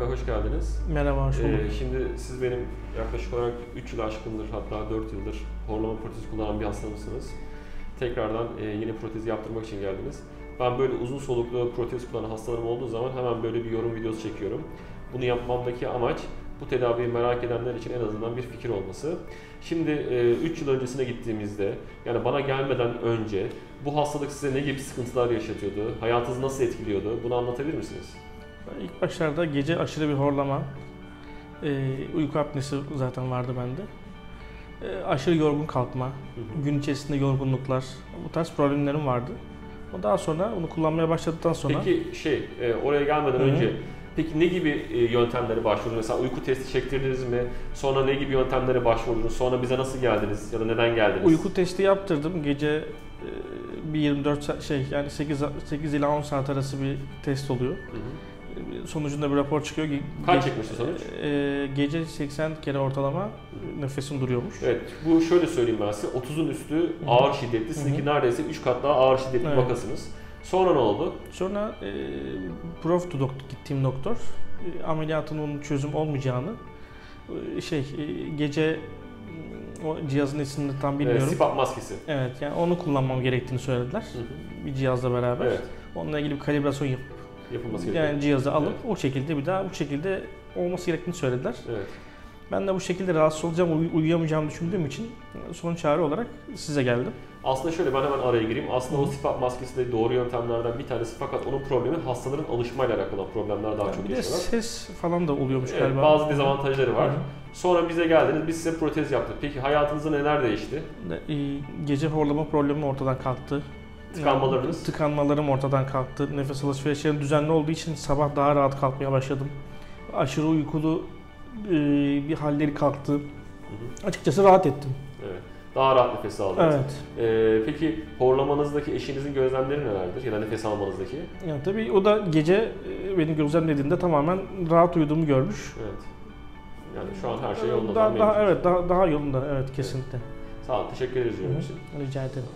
Merhaba, hoş geldiniz. Merhaba, hoş bulduk. Şimdi siz benim yaklaşık olarak 3 yıl aşkındır, hatta 4 yıldır horlama protezi kullanan bir hastamsınız. Tekrardan yeni protezi yaptırmak için geldiniz. Ben böyle uzun soluklu protez kullanan hastalarım olduğu zaman hemen böyle bir yorum videosu çekiyorum. Bunu yapmamdaki amaç bu tedaviyi merak edenler için en azından bir fikir olması. Şimdi 3 yıl öncesine gittiğimizde, yani bana gelmeden önce bu hastalık size ne gibi sıkıntılar yaşatıyordu, hayatınızı nasıl etkiliyordu, bunu anlatabilir misiniz? İlk başlarda gece aşırı bir horlama, uyku apnesi zaten vardı bende. Aşırı yorgun kalkma, gün içerisinde yorgunluklar, bu tarz problemlerim vardı. Daha sonra onu kullanmaya başladıktan sonra... Peki oraya gelmeden önce peki ne gibi yöntemlere başvurdunuz? Mesela uyku testi çektirdiniz mi? Sonra ne gibi yöntemlere başvurdunuz? Sonra bize nasıl geldiniz ya da neden geldiniz? Uyku testi yaptırdım. Gece bir 24 saat yani 8 ila 10 saat arası bir test oluyor. Sonucunda bir rapor çıkıyor. Kaç çıkmıştı sonuç? Gece 80 kere ortalama nefesim duruyormuş. Evet, bu şöyle söyleyeyim ben size, 30'un üstü ağır şiddetli, sizinki neredeyse 3 kat daha ağır şiddetli bir vakasınız. Sonra ne oldu? Sonra gittiğim doktor ameliyatın onun çözüm olmayacağını, gece o cihazın ismini tam bilmiyorum. CPAP maskesi. Evet, yani onu kullanmam gerektiğini söylediler. Bir cihazla beraber. Evet. Onunla ilgili bir kalibrasyon yapılması gerekiyor. Yani cihazı alıp o şekilde bir daha bu şekilde olması gerektiğini söylediler. Evet. Ben de bu şekilde rahatsız olacağım, uyuyamayacağımı düşündüğüm için son çare olarak size geldim. Aslında şöyle, ben hemen araya gireyim. Aslında o CPAP maskesi de doğru yöntemlerden bir tanesi, fakat onun problemi hastaların alışmayla alakalı olan problemler daha çok bir yaşıyorlar. de ses falan da oluyormuş galiba. Bazı dezavantajları var. Sonra bize geldiniz, biz size protez yaptık. Peki hayatınızda neler değişti? Gece horlama problemi ortadan kalktı. Tıkanmalarınız? Yani, tıkanmalarım ortadan kalktı. Nefes alışverişlerim düzenli olduğu için sabah daha rahat kalkmaya başladım. Aşırı uykulu bir halleri kalktı. Açıkçası rahat ettim. Evet. Daha rahat nefes aldınız. Evet. Peki horlamanızdaki eşinizin gözlemleri nelerdir ya da nefes almanızdaki? Yani tabii o da gece benim gözlemlediğinde tamamen rahat uyuduğumu görmüş. Evet. Yani şu an her şey yolunda. Daha yolunda, evet, kesinlikle. Evet. Sağ olun, teşekkür ederiz. Rica ederim.